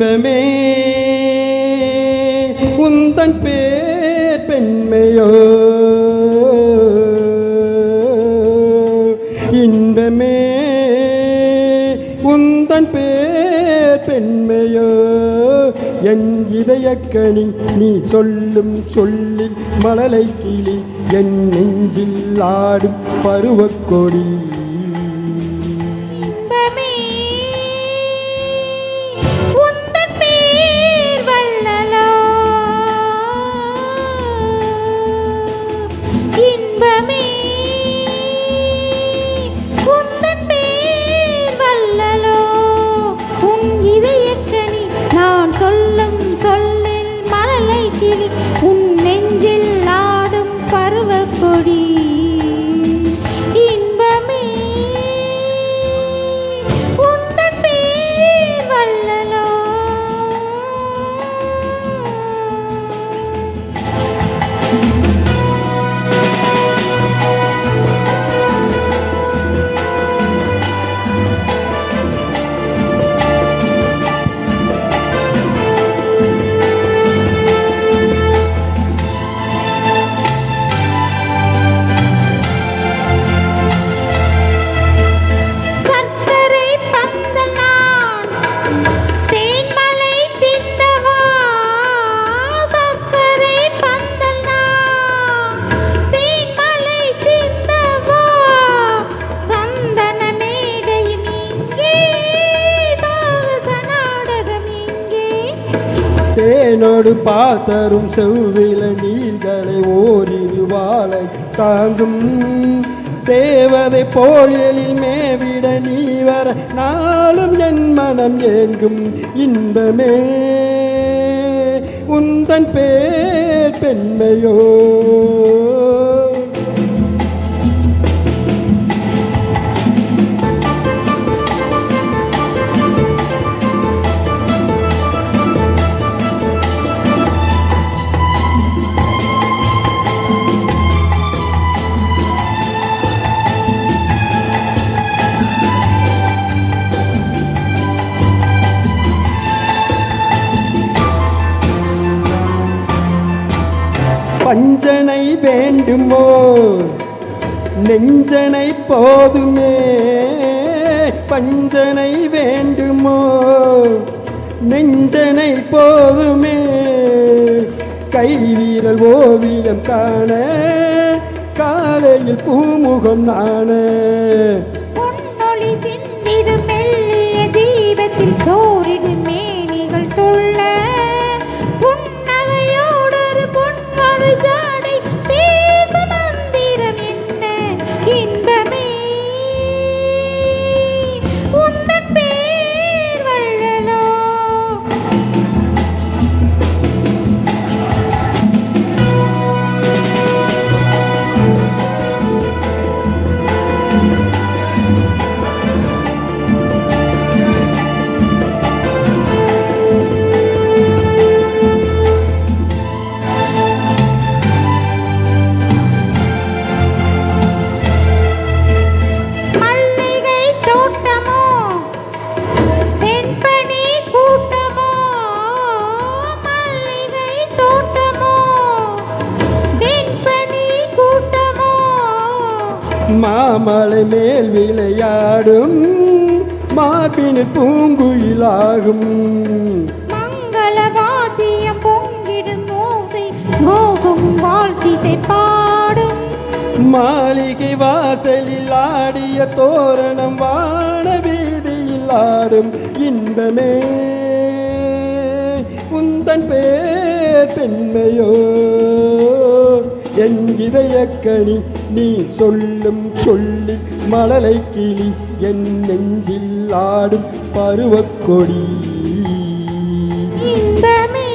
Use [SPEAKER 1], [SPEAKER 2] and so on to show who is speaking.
[SPEAKER 1] இன்பமே உந்தன் பேர் பெண்மையோ, இன்பமே உந்தன் பேர் பெண்மையோ, என் இதயக்கனி நீ சொல்லும் சொல்லில் மழலை கிளி, என் நெஞ்சில் ஆடும் பருவக்கொடி.
[SPEAKER 2] உன் நெஞ்சில் ஆடும் பருவக்கொடி. இன்பமே உந்தன் பேர் வல்லலோ.
[SPEAKER 1] தேனோடு பார்த்தரும் செவ்வில நீர்களை ஓரிரு வாழை தாங்கும் தேவதை போல் எழில் மேவிட நீ வர நாளும் என் மனம் ஏங்கும். இன்பமே உந்தன் பேர் பெண்மையோ, பஞ்சனை வேண்டுமோ நெஞ்சனை போதுமே, பஞ்சனை வேண்டுமோ நெஞ்சனை போதுமே, கைவீரல் ஓவியம் காண காலையில் பூமுகம் நாண,
[SPEAKER 2] பொன்னொளி சிந்திடும் மெல்லிய தீபத்தில் சோரிடும் மேனிகள் துள்ள,
[SPEAKER 1] மாமலை மேல் விளையாடும் மார்பினில் பூங்குயிலாகும்,
[SPEAKER 2] மங்களவாத்தியம் பொங்கிடும் ஓசை மோகம் வாழ்த்திசை பாடும்,
[SPEAKER 1] மாளிகை வாசலில் ஆடிய தோரணம் வான வீதியில் ஆடும். இன்பமே உந்தன் பேர் பெண்மையோ, என் இதயக்கனி நீ சொல்லும் சொல்லி மழலை கிளி, என் நெஞ்சில் ஆடும் பருவக்கொடி.
[SPEAKER 2] இன்பமே